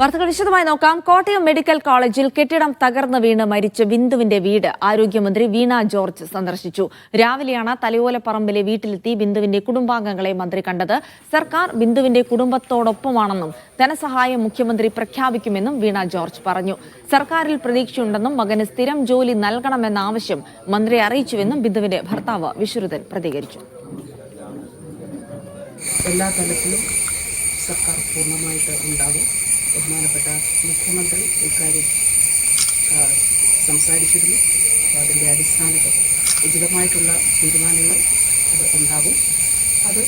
വാർത്തകൾ വിശദമായി നോക്കാം. കോട്ടയം മെഡിക്കൽ കോളേജിൽ കെട്ടിടം തകർന്ന് വീണ് മരിച്ച ബിന്ദുവിന്റെ വീട് ആരോഗ്യമന്ത്രി വീണ ജോർജ് സന്ദർശിച്ചു. രാവിലെയാണ് തലയോലപ്പറമ്പിലെ വീട്ടിലെത്തി ബിന്ദുവിന്റെ കുടുംബാംഗങ്ങളെ മന്ത്രി കണ്ടത്. സർക്കാർ ബിന്ദുവിന്റെ കുടുംബത്തോടൊപ്പമാണെന്നും ധനസഹായം മുഖ്യമന്ത്രി പ്രഖ്യാപിക്കുമെന്നും വീണ ജോർജ് പറഞ്ഞു. സർക്കാരിൽ പ്രതീക്ഷയുണ്ടെന്നും മകന് സ്ഥിരം ജോലി നൽകണമെന്ന ആവശ്യം മന്ത്രി അറിയിച്ചുവെന്നും ബിന്ദുവിന്റെ ഭർത്താവ് വിശ്രുതൻ പ്രതികരിച്ചു. എല്ലാ തലത്തിലും സർക്കാർ പൂർണ്ണമായിട്ട് ഉണ്ടാകും. ബഹുമാനപ്പെട്ട മുഖ്യമന്ത്രി ഇക്കാര്യം സംസാരിച്ചിരുന്നു. അതിൻ്റെ അടിസ്ഥാനത്തിൽ ഉചിതമായിട്ടുള്ള തീരുമാനങ്ങൾ അത് ഉണ്ടാകും. അത്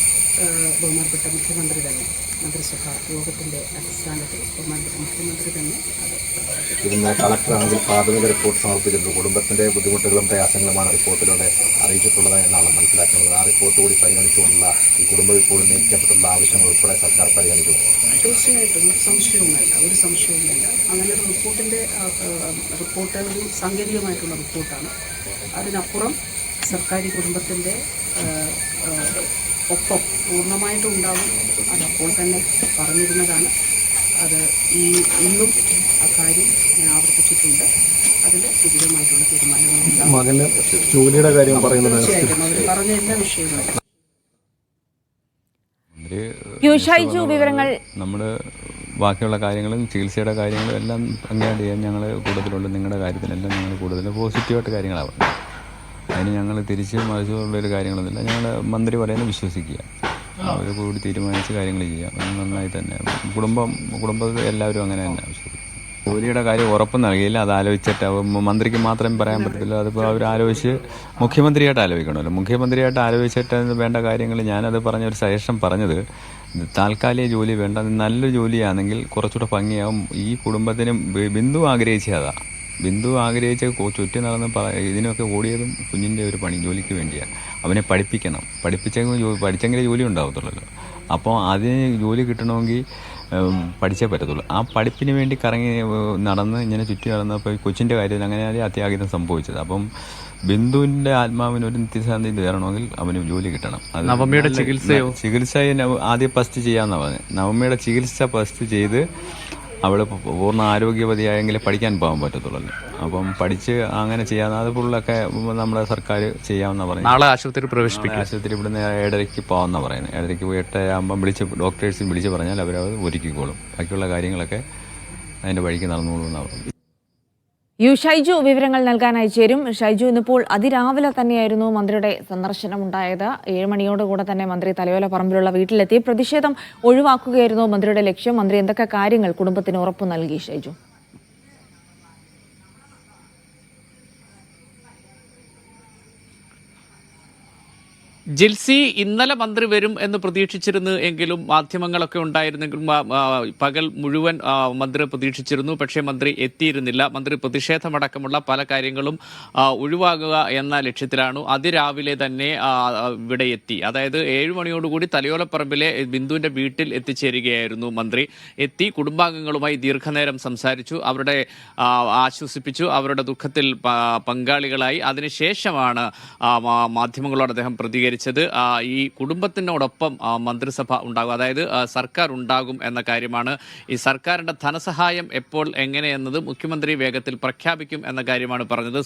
ബഹുമാനപ്പെട്ട മുഖ്യമന്ത്രി തന്നെ മന്ത്രിസഭാ യോഗത്തിൻ്റെ അടിസ്ഥാനത്തിൽ ബഹുമാനപ്പെട്ട മുഖ്യമന്ത്രി തന്നെ അത് ഇന്ന് കളക്ടറാണെങ്കിൽ പ്രാഥമിക റിപ്പോർട്ട് സമർപ്പിച്ചിട്ടുണ്ട്. കുടുംബത്തിൻ്റെ ബുദ്ധിമുട്ടുകളും പ്രയാസങ്ങളുമാണ് റിപ്പോർട്ടിലൂടെ അറിയിച്ചിട്ടുള്ളത് എന്നാണ് മനസ്സിലാക്കുന്നത്. ആ റിപ്പോർട്ട് കൂടി പരിഗണിച്ചുകൊണ്ടുള്ള ഈ കുടുംബം ഇപ്പോൾ ഉന്നയിക്കപ്പെട്ടുള്ള ആവശ്യങ്ങൾ ഉൾപ്പെടെ സർക്കാർ പരിഗണിച്ചു. തീർച്ചയായിട്ടും ഒരു സംശയവുമില്ല. അങ്ങനെ ഒരു റിപ്പോർട്ട് ഒരു സാങ്കേതികമായിട്ടുള്ള റിപ്പോർട്ടാണ്. അതിനപ്പുറം സർക്കാർ കുടുംബത്തിൻ്റെ ഒപ്പം പൂർണ്ണമായിട്ടും ഉണ്ടാകും. അതപ്പോൾ തന്നെ പറഞ്ഞിരുന്നതാണ്. അത് ഇന്നും ആ കാര്യം ഞാൻ ആവർത്തിച്ചിട്ടുണ്ട്. അതിൽ ഉചിതമായിട്ടുള്ള തീരുമാനങ്ങളുണ്ടാകും. മകന് ജോലിയുടെ കാര്യം പറയുന്നത് തീർച്ചയായിട്ടും അവർ പറഞ്ഞ എല്ലാ വിഷയങ്ങളും വിവരങ്ങൾ നമ്മൾ ബാക്കിയുള്ള കാര്യങ്ങളും ചികിത്സയുടെ കാര്യങ്ങളും എല്ലാം അങ്ങനെയാണ്ട് ചെയ്യാൻ ഞങ്ങൾ കൂടുതലുണ്ട്. നിങ്ങളുടെ കാര്യത്തിനെല്ലാം ഞങ്ങൾ കൂടുതൽ പോസിറ്റീവായിട്ട് കാര്യങ്ങളാണ്. അതിന് ഞങ്ങൾ തിരിച്ച് മറിച്ചുള്ളൊരു കാര്യങ്ങളൊന്നുമില്ല. ഞങ്ങൾ മന്ത്രി പറയുന്നത് വിശ്വസിക്കുക, അവർ കൂടി തീരുമാനിച്ച് കാര്യങ്ങൾ ചെയ്യാം. നന്നായി തന്നെ കുടുംബത്തിൽ എല്ലാവരും അങ്ങനെ തന്നെ വിശ്വസിക്കും. ജോലിയുടെ കാര്യം ഉറപ്പ് നൽകിയില്ല. അത് ആലോചിച്ചിട്ട് മന്ത്രിക്ക് മാത്രം പറയാൻ പറ്റത്തില്ല. അതിപ്പോൾ അവർ ആലോചിച്ച് മുഖ്യമന്ത്രിയായിട്ട് ആലോചിക്കണമല്ലോ. മുഖ്യമന്ത്രിയായിട്ട് ആലോചിച്ചിട്ട് വേണ്ട കാര്യങ്ങൾ ഞാനത് പറഞ്ഞൊരു സജഷൻ പറഞ്ഞത്, താൽക്കാലിക ജോലി വേണ്ട, നല്ലൊരു ജോലിയാണെങ്കിൽ കുറച്ചുകൂടെ ഭംഗിയാവും. ഈ കുടുംബത്തിനും ബിന്ദു ആഗ്രഹിച്ചതാ. ബിന്ദു ആഗ്രഹിച്ച് ചുറ്റി നടന്ന് ഇതിനൊക്കെ ഓടിയതും കുഞ്ഞിൻ്റെ ഒരു പണി ജോലിക്ക് വേണ്ടിയാണ്. അവനെ പഠിപ്പിക്കണം. പഠിച്ചെങ്കിലേ ജോലി ഉണ്ടാകത്തുള്ളല്ലോ. അപ്പോൾ അതിന് ജോലി കിട്ടണമെങ്കിൽ പഠിച്ചേ പറ്റത്തുള്ളൂ. ആ പഠിപ്പിന് വേണ്ടി കറങ്ങി നടന്ന് ഇങ്ങനെ ചുറ്റി നടന്നപ്പോൾ കൊച്ചിൻ്റെ കാര്യത്തിൽ അങ്ങനെയാണ് അത്യാഹിതം സംഭവിച്ചത്. അപ്പം ബിന്ദുവിൻ്റെ ആത്മാവിന് ഒരു നിത്യശാന്തി തരണമെങ്കിൽ അവന് ജോലി കിട്ടണം. അത് നവമിയുടെ ചികിത്സ ആദ്യം ഫസ്റ്റ് ചെയ്യാമെന്നാണ് പറഞ്ഞത്. നവമിയുടെ ചികിത്സ ഫസ്റ്റ് ചെയ്ത് അവൾ പൂർണ്ണ ആരോഗ്യവതിയായെങ്കിലേ പഠിക്കാൻ പോകാൻ പറ്റത്തുള്ളൂ. അപ്പം പഠിച്ച് അങ്ങനെ ചെയ്യാൻ അത് ഫുള്ളൊക്കെ നമ്മുടെ സർക്കാർ ചെയ്യാമെന്നാണ് പറയുന്നത്. നാളെ ആശുപത്രി പ്രവേശിപ്പിക്കും. ആശുപത്രി ഇവിടുന്ന് 7:30 പോകാമെന്നാണ് പറയുന്നത്. 7:30 പോയി 8:30 ഡോക്ടേഴ്സിന് വിളിച്ച് പറഞ്ഞാൽ അവരത് ഒരുക്കിക്കോളും. ബാക്കിയുള്ള കാര്യങ്ങളൊക്കെ അതിൻ്റെ വഴിക്ക് നടന്നോളൂ എന്നാണ്. ഷൈജു വിവരങ്ങൾ നൽകാനായി ചേരും. ഷൈജു, ഇന്നിപ്പോൾ അതിരാവിലെ തന്നെയായിരുന്നു മന്ത്രിയുടെ സന്ദർശനം ഉണ്ടായത്. 7 മണിയോടുകൂടെ തന്നെ മന്ത്രി തലയോലപ്പറമ്പിലുള്ള വീട്ടിലെത്തി. പ്രതിഷേധം ഒഴിവാക്കുകയായിരുന്നു മന്ത്രിയുടെ ലക്ഷ്യം. മന്ത്രി എന്തൊക്കെ കാര്യങ്ങൾ കുടുംബത്തിന് ഉറപ്പു നൽകി ഷൈജു? ജിൽസി, ഇന്നലെ മന്ത്രി വരും എന്ന് പ്രതീക്ഷിച്ചിരുന്നു എങ്കിലും മാധ്യമങ്ങളൊക്കെ ഉണ്ടായിരുന്നെങ്കിലും പകൽ മുഴുവൻ മന്ത്രി പ്രതീക്ഷിച്ചിരുന്നു. പക്ഷേ മന്ത്രി എത്തിയിരുന്നില്ല. മന്ത്രി പ്രതിഷേധമടക്കമുള്ള പല കാര്യങ്ങളും ഒഴിവാക്കുക എന്ന ലക്ഷ്യത്തിലാണ് അതിരാവിലെ തന്നെ ഇവിടെ എത്തി. അതായത് 7 മണിയോടുകൂടി തലയോലപ്പറമ്പിലെ ബിന്ദുവിന്റെ വീട്ടിൽ എത്തിച്ചേരുകയായിരുന്നു മന്ത്രി. എത്തി കുടുംബാംഗങ്ങളുമായി ദീർഘനേരം സംസാരിച്ചു, അവരുടെ ആശ്വസിപ്പിച്ചു, അവരുടെ ദുഃഖത്തിൽ പങ്കാളികളായി. അതിനുശേഷമാണ് മാധ്യമങ്ങളോട് അദ്ദേഹം പ്രതികരിച്ചത്. ഈ കുടുംബത്തിനോടൊപ്പം മന്ത്രിസഭ ഉണ്ടാകും, അതായത് സർക്കാർ ഉണ്ടാകും എന്ന കാര്യമാണ്. ഈ സർക്കാരിന്റെ ധനസഹായം എപ്പോൾ എങ്ങനെയെന്നത് മുഖ്യമന്ത്രി വേഗത്തിൽ പ്രഖ്യാപിക്കും എന്ന കാര്യമാണ് പറഞ്ഞത്.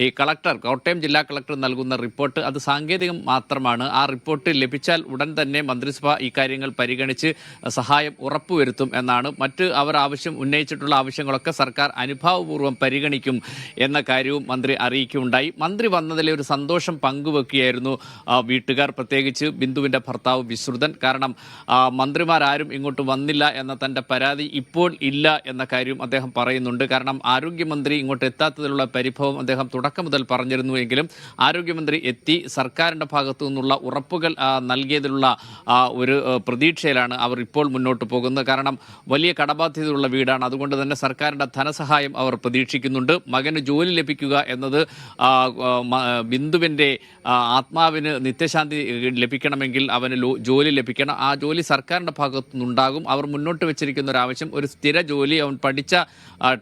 ഈ കോട്ടയം ജില്ലാ കളക്ടർ നൽകുന്ന റിപ്പോർട്ട് അത് സാങ്കേതികം മാത്രമാണ്. ആ റിപ്പോർട്ട് ലഭിച്ചാൽ ഉടൻ തന്നെ മന്ത്രിസഭ ഈ കാര്യങ്ങൾ പരിഗണിച്ച് സഹായം ഉറപ്പുവരുത്തും എന്നാണ്. മറ്റ് അവർ ഉന്നയിച്ചിട്ടുള്ള ആവശ്യങ്ങളൊക്കെ സർക്കാർ അനുഭാവപൂർവ്വം പരിഗണിക്കും എന്ന കാര്യവും മന്ത്രി അറിയിക്കുകയുണ്ടായി. മന്ത്രി വന്നതിലെ ഒരു സന്തോഷം പങ്കുവെക്കുകയായിരുന്നു വീട്ടുകാർ, പ്രത്യേകിച്ച് ബിന്ദുവിൻ്റെ ഭർത്താവ് വിശ്രുതൻ. കാരണം മന്ത്രിമാരാരും ഇങ്ങോട്ട് വന്നില്ല എന്ന തൻ്റെ പരാതി ഇപ്പോൾ ഇല്ല എന്ന കാര്യം അദ്ദേഹം പറയുന്നുണ്ട്. കാരണം ആരോഗ്യമന്ത്രി ഇങ്ങോട്ട് എത്താത്തതിലുള്ള പരിഭവം അദ്ദേഹം തുടക്കം മുതൽ പറഞ്ഞിരുന്നുവെങ്കിലും ആരോഗ്യമന്ത്രി എത്തി സർക്കാരിൻ്റെ ഭാഗത്തു നിന്നുള്ള ഉറപ്പുകൾ നൽകിയതിലുള്ള ഒരു പ്രതീക്ഷയിലാണ് അവർ ഇപ്പോൾ മുന്നോട്ട് പോകുന്നത്. കാരണം വലിയ കടബാധ്യതയുള്ള വീടാണ്. അതുകൊണ്ട് തന്നെ സർക്കാരിൻ്റെ ധനസഹായം അവർ പ്രതീക്ഷിക്കുന്നുണ്ട്. മകന് ജോലി ലഭിക്കുക എന്നത് ബിന്ദുവിൻ്റെ ആത്മാവിന് നിത്യശാന്തി ലഭിക്കണമെങ്കിൽ അവന് ജോലി ലഭിക്കണം. ആ ജോലി സർക്കാരിൻ്റെ ഭാഗത്തു നിന്നുണ്ടാകും. അവർ മുന്നോട്ട് വെച്ചിരിക്കുന്ന ഒരു ആവശ്യം ഒരു സ്ഥിര ജോലി, അവൻ പഠിച്ച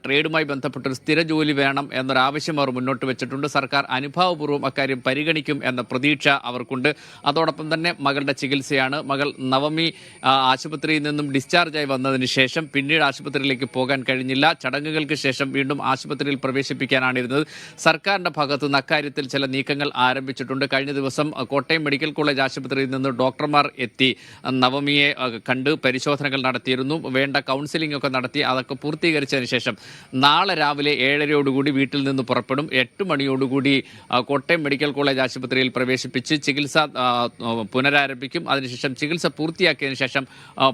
ട്രേഡുമായി ബന്ധപ്പെട്ട ഒരു സ്ഥിര ജോലി വേണം എന്നൊരാവശ്യം അവർ മുന്നോട്ട് വെച്ചിട്ടുണ്ട്. സർക്കാർ അനുഭാവപൂർവ്വം അക്കാര്യം പരിഗണിക്കും എന്ന പ്രതീക്ഷ അവർക്കുണ്ട്. അതോടൊപ്പം തന്നെ മകളുടെ ചികിത്സയാണ്. മകൾ നവമി ആശുപത്രിയിൽ നിന്നും ഡിസ്ചാർജായി വന്നതിന് ശേഷം പിന്നീട് ആശുപത്രിയിലേക്ക് പോകാൻ കഴിഞ്ഞില്ല. ചടങ്ങുകൾക്ക് ശേഷം വീണ്ടും ആശുപത്രിയിൽ പ്രവേശിപ്പിക്കാനാണിരുന്നത്. സർക്കാരിൻ്റെ ഭാഗത്തു നിന്ന് അക്കാര്യത്തിൽ ചില നീക്കങ്ങൾ ആരംഭിച്ചിട്ടുണ്ട്. കഴിഞ്ഞ ദിവസം കോട്ടയം മെഡിക്കൽ കോളേജ് ആശുപത്രിയിൽ നിന്ന് ഡോക്ടർമാർ എത്തി നവമിയെ കണ്ട് പരിശോധനകൾ നടത്തിയിരുന്നു. വേണ്ട കൗൺസിലിംഗ് ഒക്കെ നടത്തി. അതൊക്കെ പൂർത്തീകരിച്ചതിന് ശേഷം നാളെ രാവിലെ 7:30 വീട്ടിൽ നിന്ന് പുറപ്പെടും. 8 മണിയോടുകൂടി കോട്ടയം മെഡിക്കൽ കോളേജ് ആശുപത്രിയിൽ പ്രവേശിപ്പിച്ച് ചികിത്സ പുനരാരംഭിക്കും. അതിനുശേഷം ചികിത്സ പൂർത്തിയാക്കിയതിനു ശേഷം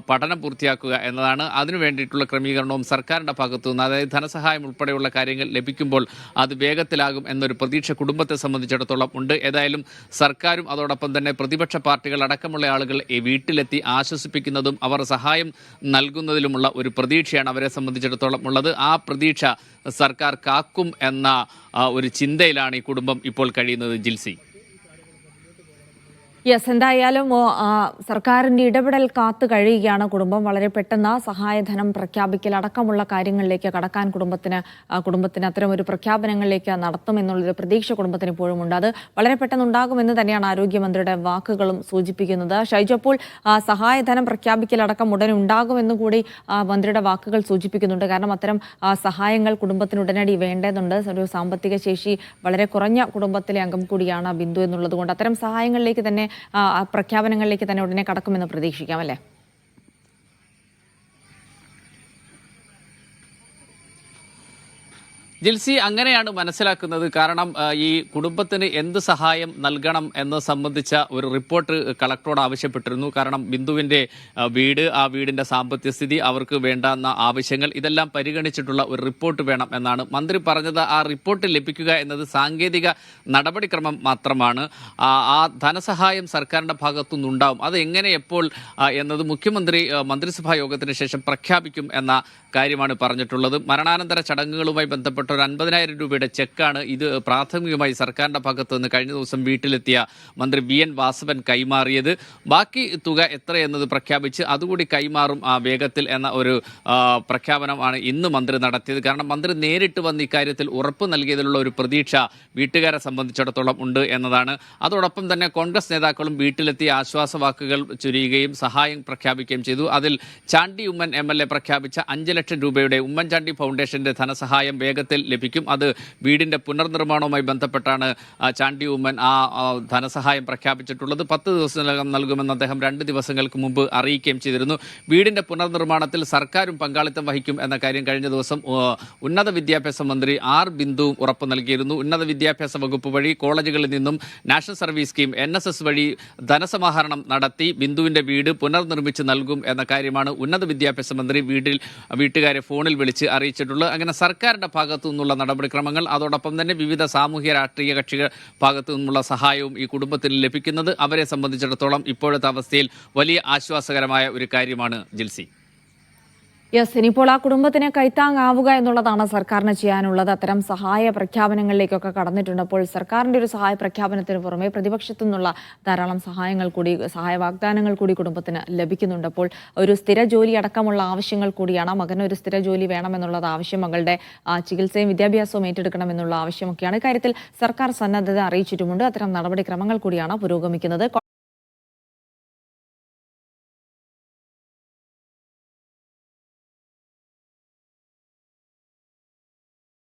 പഠനം പൂർത്തിയാക്കുക എന്നതാണ്. അതിനു വേണ്ടിയിട്ടുള്ള ക്രമീകരണവും സർക്കാരിൻ്റെ ഭാഗത്തു നിന്ന്, അതായത് ധനസഹായം ഉൾപ്പെടെയുള്ള കാര്യങ്ങൾ ലഭിക്കുമ്പോൾ അത് വേഗത്തിലാകും എന്നൊരു പ്രതീക്ഷ കുടുംബത്തെ സംബന്ധിച്ചിടത്തോളം ഉണ്ട്. ഏതായാലും സർക്കാരും അതോടൊപ്പം തന്നെ പ്രതിപക്ഷ പാർട്ടികൾ അടക്കമുള്ള ആളുകൾ വീട്ടിലെത്തി ആശ്വസിപ്പിക്കുന്നതും അവർ സഹായം നൽകുന്നതിലുമുള്ള ഒരു പ്രതീക്ഷയാണ് അവരെ സംബന്ധിച്ചിടത്തോളം ഉള്ളത്. ആ പ്രതീക്ഷ സർക്കാർ കാക്കും എന്ന ഒരു ചിന്തയിലാണ് ഈ കുടുംബം ഇപ്പോൾ കഴിയുന്നത്. ജിൽസി. യെസ്, എന്തായാലും സർക്കാരിന്റെ ഇടപെടൽ കാത്തു കഴിയുകയാണ് കുടുംബം. വളരെ പെട്ടെന്ന് സഹായധനം പ്രഖ്യാപിക്കൽ അടക്കമുള്ള കാര്യങ്ങളിലേക്ക് കടക്കാൻ കുടുംബത്തിന് അത്തരം ഒരു പ്രഖ്യാപനങ്ങളിലേക്ക് നടത്തുമെന്നുള്ളൊരു പ്രതീക്ഷ കുടുംബത്തിന് ഇപ്പോഴും ഉണ്ട്. അത് വളരെ പെട്ടെന്ന് ഉണ്ടാകുമെന്ന് തന്നെയാണ് ആരോഗ്യമന്ത്രിയുടെ വാക്കുകളും സൂചിപ്പിക്കുന്നത്. ഷൈജു, അപ്പോൾ സഹായധനം പ്രഖ്യാപിക്കൽ അടക്കം ഉടനെ ഉണ്ടാകുമെന്ന് കൂടി മന്ത്രിയുടെ വാക്കുകൾ സൂചിപ്പിക്കുന്നുണ്ട്. കാരണം അത്തരം സഹായങ്ങൾ കുടുംബത്തിന് ഉടനടി വേണ്ടതുണ്ട്. ഒരു സാമ്പത്തിക ശേഷി വളരെ കുറഞ്ഞ കുടുംബത്തിലെ അംഗം കൂടിയാണ് ബിന്ദു എന്നുള്ളത് കൊണ്ട് അത്തരം സഹായങ്ങളിലേക്ക് തന്നെ പ്രഖ്യാപനങ്ങളിലേക്ക് തന്നെ ഉടനെ കടക്കുമെന്ന് പ്രതീക്ഷിക്കാം, അല്ലേ? ജിൽസി, അങ്ങനെയാണ് മനസ്സിലാക്കുന്നത്. കാരണം ഈ കുടുംബത്തിന് എന്ത് സഹായം നൽകണം എന്ന് സംബന്ധിച്ച ഒരു റിപ്പോർട്ട് കളക്ടറോട് ആവശ്യപ്പെട്ടിരുന്നു. കാരണം ബിന്ദുവിൻ്റെ വീട്, ആ വീടിൻ്റെ സാമ്പത്തിക സ്ഥിതി, അവർക്ക് വേണ്ടുന്ന ആവശ്യങ്ങൾ, ഇതെല്ലാം പരിഗണിച്ചിട്ടുള്ള ഒരു റിപ്പോർട്ട് വേണം എന്നാണ് മന്ത്രി പറഞ്ഞത്. ആ റിപ്പോർട്ട് ലഭിക്കുക എന്നത് സാങ്കേതിക നടപടിക്രമം മാത്രമാണ്. ആ ധനസഹായം സർക്കാരിൻ്റെ ഭാഗത്തു നിന്നുണ്ടാവും. അത് എങ്ങനെ, എപ്പോൾ എന്നത് മുഖ്യമന്ത്രി മന്ത്രിസഭാ യോഗത്തിന് ശേഷം പ്രഖ്യാപിക്കും എന്ന കാര്യമാണ് പറഞ്ഞിട്ടുള്ളത്. മരണാനന്തര ചടങ്ങുകളുമായി ബന്ധപ്പെട്ട ഒരു 50,000 രൂപയുടെ ചെക്കാണ് ഇത് പ്രാഥമികമായി സർക്കാരിൻ്റെ ഭാഗത്ത് നിന്ന് കഴിഞ്ഞ ദിവസം വീട്ടിലെത്തിയ മന്ത്രി VN വാസവൻ കൈമാറിയത്. ബാക്കി തുക എത്രയെന്നത് പ്രഖ്യാപിച്ച് അതുകൂടി കൈമാറും വേഗത്തിൽ എന്ന ഒരു പ്രഖ്യാപനമാണ് ഇന്ന് മന്ത്രി നടത്തിയത്. കാരണം മന്ത്രി നേരിട്ട് വന്ന് ഇക്കാര്യത്തിൽ ഉറപ്പ് നൽകിയതിലുള്ള ഒരു പ്രതീക്ഷ വീട്ടുകാരെ സംബന്ധിച്ചിടത്തോളം ഉണ്ട് എന്നതാണ്. അതോടൊപ്പം തന്നെ കോൺഗ്രസ് നേതാക്കളും വീട്ടിലെത്തി ആശ്വാസവാക്കുകൾ ചൊരിയുകയും സഹായം പ്രഖ്യാപിക്കുകയും ചെയ്തു. അതിൽ ചാണ്ടി ഉമ്മൻ MLA പ്രഖ്യാപിച്ച 5 ലക്ഷം രൂപയുടെ ഉമ്മൻചാണ്ടി ഫൗണ്ടേഷന്റെ ധനസഹായം വേഗത്തിൽ ലഭിക്കും. അത് വീടിന്റെ പുനർനിർമ്മാണവുമായി ബന്ധപ്പെട്ടാണ് ചാണ്ടി ഉമ്മൻ ആ ധനസഹായം പ്രഖ്യാപിച്ചിട്ടുള്ളത്. 10 ദിവസത്തിനകം നൽകുമെന്ന് അദ്ദേഹം 2 ദിവസങ്ങൾക്ക് മുമ്പ് അറിയിക്കുകയും ചെയ്തിരുന്നു. വീടിന്റെ പുനർനിർമ്മാണത്തിൽ സർക്കാരും പങ്കാളിത്തം വഹിക്കും എന്ന കാര്യം കഴിഞ്ഞ ദിവസം ഉന്നത വിദ്യാഭ്യാസ മന്ത്രി R ബിന്ദുവും ഉറപ്പ് നൽകിയിരുന്നു. ഉന്നത വിദ്യാഭ്യാസ വകുപ്പ് വഴി കോളേജുകളിൽ നിന്നും നാഷണൽ സർവീസ് സ്കീം NSS വഴി ധനസമാഹരണം നടത്തി ബിന്ദുവിന്റെ വീട് പുനർനിർമ്മിച്ച് നൽകും എന്ന കാര്യമാണ് ഉന്നത വിദ്യാഭ്യാസ മന്ത്രി വീട്ടുകാരെ ഫോണിൽ വിളിച്ച് അറിയിച്ചിട്ടുള്ളത്. അങ്ങനെ സർക്കാരിന്റെ ഭാഗത്തു നിന്നുള്ള നടപടിക്രമങ്ങൾ, അതോടൊപ്പം തന്നെ വിവിധ സാമൂഹ്യ രാഷ്ട്രീയ കക്ഷികൾ ഭാഗത്തു നിന്നുള്ള സഹായവും ഈ കുടുംബത്തിന് ലഭിക്കുന്നത് അവരെ സംബന്ധിച്ചിടത്തോളം ഇപ്പോഴത്തെ അവസ്ഥയിൽ വലിയ ആശ്വാസകരമായ ഒരു കാര്യമാണ്. ജിൽസി. യെസ്, ഇനിയിപ്പോൾ ആ കുടുംബത്തിന് കൈത്താങ്ങാവുക എന്നുള്ളതാണ് സർക്കാരിന് ചെയ്യാനുള്ളത്. അത്തരം സഹായ പ്രഖ്യാപനങ്ങളിലേക്കൊക്കെ കടന്നിട്ടുണ്ട്. അപ്പോൾ സർക്കാരിൻ്റെ ഒരു സഹായ പ്രഖ്യാപനത്തിന് പുറമെ പ്രതിപക്ഷത്തു നിന്നുള്ള ധാരാളം സഹായ വാഗ്ദാനങ്ങൾ കൂടി കുടുംബത്തിന് ലഭിക്കുന്നുണ്ട്. അപ്പോൾ ഒരു സ്ഥിര ജോലി അടക്കമുള്ള ആവശ്യങ്ങൾ കൂടിയാണ്. മകന് ഒരു സ്ഥിര ജോലി വേണമെന്നുള്ളത് ആവശ്യം, മകളുടെ ചികിത്സയും വിദ്യാഭ്യാസവും ഏറ്റെടുക്കണമെന്നുള്ള ആവശ്യമൊക്കെയാണ്. ഇക്കാര്യത്തിൽ സർക്കാർ സന്നദ്ധത അറിയിച്ചിട്ടുമുണ്ട്. അത്തരം നടപടിക്രമങ്ങൾ കൂടിയാണ് പുരോഗമിക്കുന്നത്.